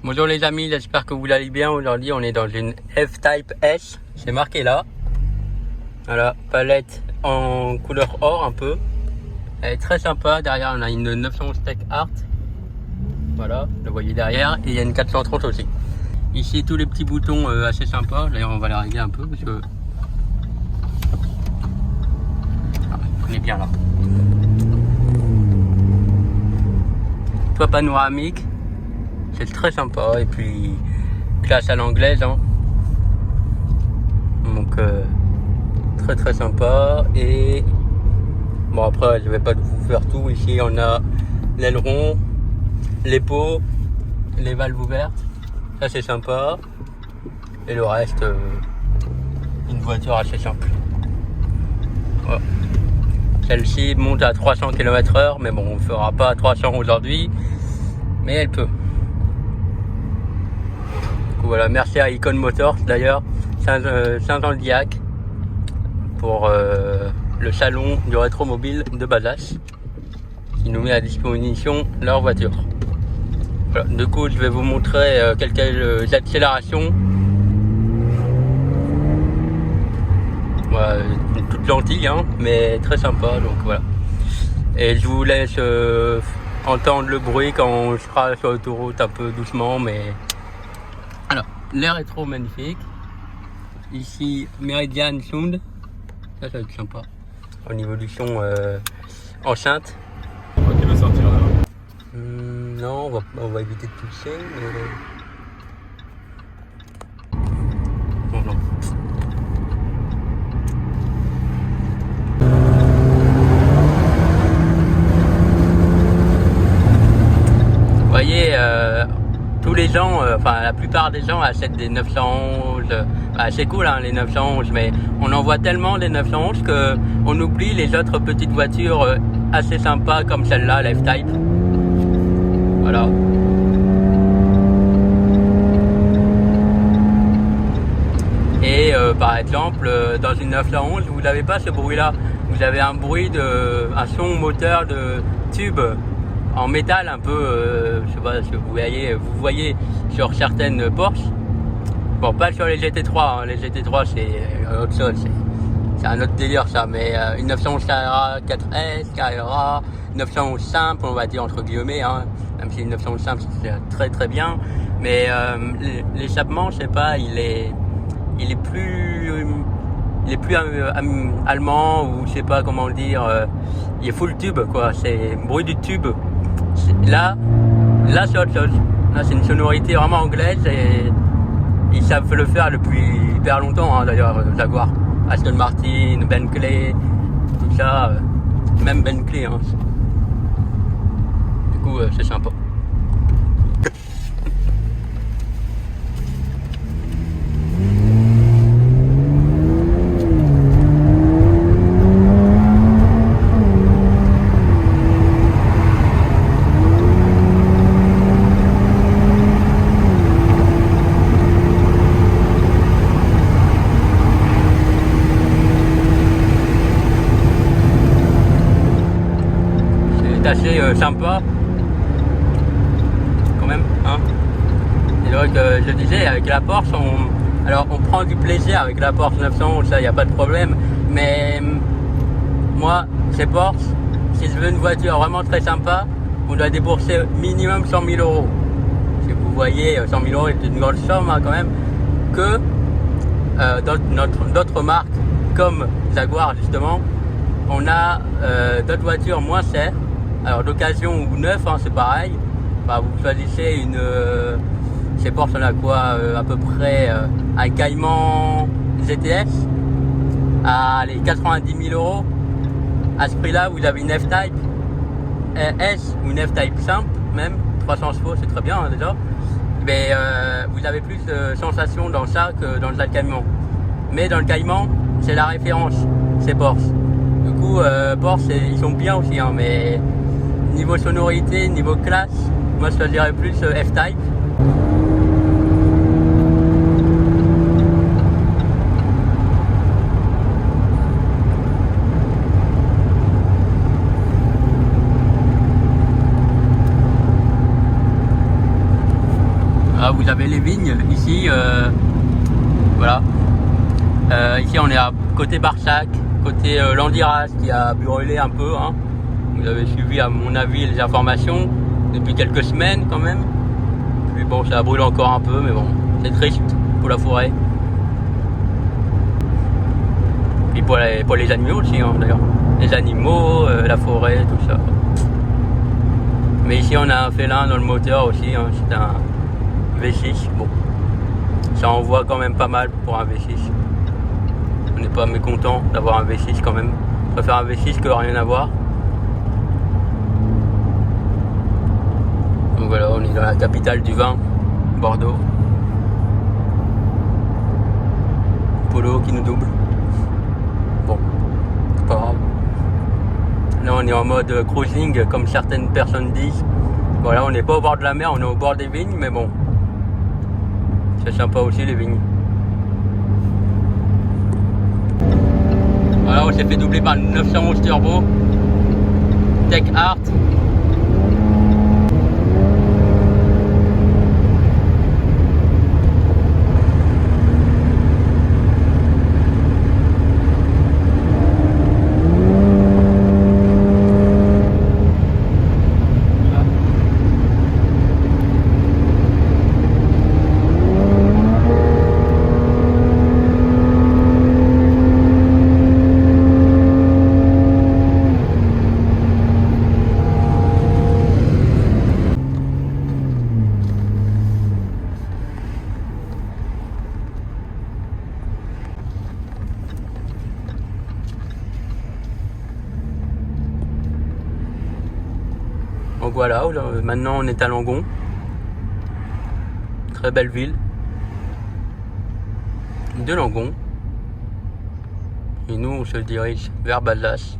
Bonjour les amis, j'espère que vous allez bien. Aujourd'hui on est dans une F-Type S, c'est marqué là. Voilà, palette en couleur or un peu. Elle est très sympa, derrière on a une 911 Tech Art. Voilà, le voyez derrière, et il y a une 430 aussi. Ici tous les petits boutons assez sympas, d'ailleurs on va les régler un peu parce que... on est bien là. Toit panoramique. C'est très sympa et puis classe à l'anglaise hein. Donc très sympa. Et bon après je vais pas vous faire tout. Ici on a l'aileron, les pots, les valves ouvertes, ça c'est sympa. Et le reste une voiture assez simple. Voilà. Celle-ci monte à 300 km/h, mais bon on ne fera pas 300 aujourd'hui, mais elle peut. Voilà, merci à Icon Motors d'ailleurs, Saint-Andiac, pour le salon du rétromobile de Bazas, qui nous met à disposition leur voiture. Voilà, du coup, je vais vous montrer quelques accélérations. Voilà, toute lentille, hein, mais très sympa, donc voilà. Et je vous laisse entendre le bruit quand on sera sur l'autoroute un peu doucement, mais... Alors, l'air est trop magnifique. Ici, Meridian Sound. Ça va être sympa. Au niveau du son enceinte. Je crois qu'il va sortir là. Non, on va éviter de pousser. Mais... non. Vous voyez, tous les gens, enfin la plupart des gens achètent des 911. C'est cool hein, les 911, mais on en voit tellement les 911 que on oublie les autres petites voitures assez sympas comme celle-là, la F-Type. Voilà. Et par exemple, dans une 911, vous n'avez pas ce bruit-là. Vous avez un son moteur de tube en métal un peu, je sais pas si vous voyez sur certaines Porsche. Bon, pas sur les GT3, hein. Les GT3 c'est autre chose, c'est un autre délire ça, mais une 911 Carrera 4S, Carrera, 911 simple, on va dire entre guillemets, hein. Même si une 911 simple c'est très bien, mais l'échappement, je sais pas, il est plus allemand, ou je sais pas comment le dire, il est full tube quoi, c'est bruit du tube. Là c'est autre chose. Là c'est une sonorité vraiment anglaise et ils savent le faire depuis hyper longtemps hein, d'ailleurs, Jaguar, Aston Martin, Bentley, tout ça, même Bentley hein. Du coup c'est sympa. Assez sympa quand même hein. Et donc je disais avec la Porsche on prend du plaisir avec la Porsche 911, ça y a pas de problème, mais moi c'est Porsche, si je veux une voiture vraiment très sympa, on doit débourser minimum 100 000 euros. Si vous voyez 100 000 euros est une grande somme hein, quand même, que d'autres marques comme Jaguar justement, on a d'autres voitures moins chères. Alors d'occasion ou neuf, hein, c'est pareil. Bah, vous choisissez une... chez Porsche on a quoi à peu près un Cayman GTS à les 90 000 euros. À ce prix-là, vous avez une F-Type S ou une F-Type simple, même 300 chevaux, c'est très bien hein, déjà. Mais vous avez plus de sensations dans ça que dans le Cayman. Mais dans le Cayman, c'est la référence, c'est Porsche. Du coup, Porsche, ils sont bien aussi, hein, mais niveau sonorité, niveau classe, moi je choisirais plus F-Type. Ah, vous avez les vignes ici, voilà. Ici on est à côté Barsac, côté Landiras qui a brûlé un peu. Hein. Vous avez suivi à mon avis les informations depuis quelques semaines quand même. Puis bon, ça brûle encore un peu, mais bon, c'est triste pour la forêt. Puis pour les animaux aussi, hein, d'ailleurs. Les animaux, la forêt, tout ça. Mais ici on a un félin dans le moteur aussi, hein, c'est un V6. Bon, ça envoie quand même pas mal pour un V6. On n'est pas mécontent d'avoir un V6 quand même. Je préfère un V6 que rien à voir. Donc voilà, on est dans la capitale du vin, Bordeaux. Polo qui nous double. Bon, c'est pas grave. Là on est en mode cruising comme certaines personnes disent. Voilà, on n'est pas au bord de la mer, on est au bord des vignes, mais bon, c'est sympa aussi les vignes. Voilà, on s'est fait doubler par le 911 Turbo Tech Art. Donc voilà, maintenant on est à Langon. Très belle ville de Langon. Et nous on se dirige vers Bazas.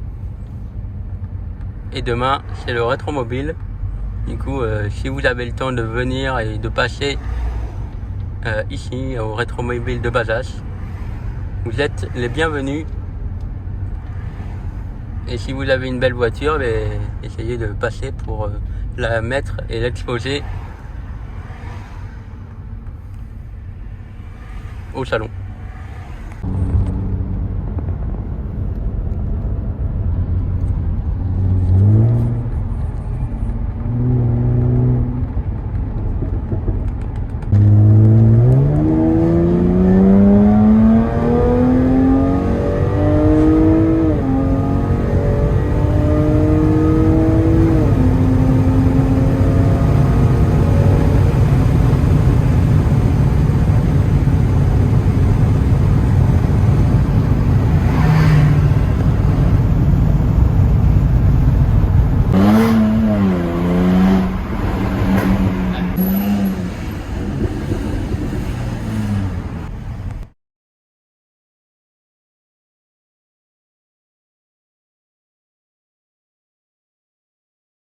Et demain c'est le rétromobile. Du coup si vous avez le temps de venir et de passer ici au rétromobile de Bazas, vous êtes les bienvenus. Et si vous avez une belle voiture, essayez de passer pour la mettre et l'exposer au salon.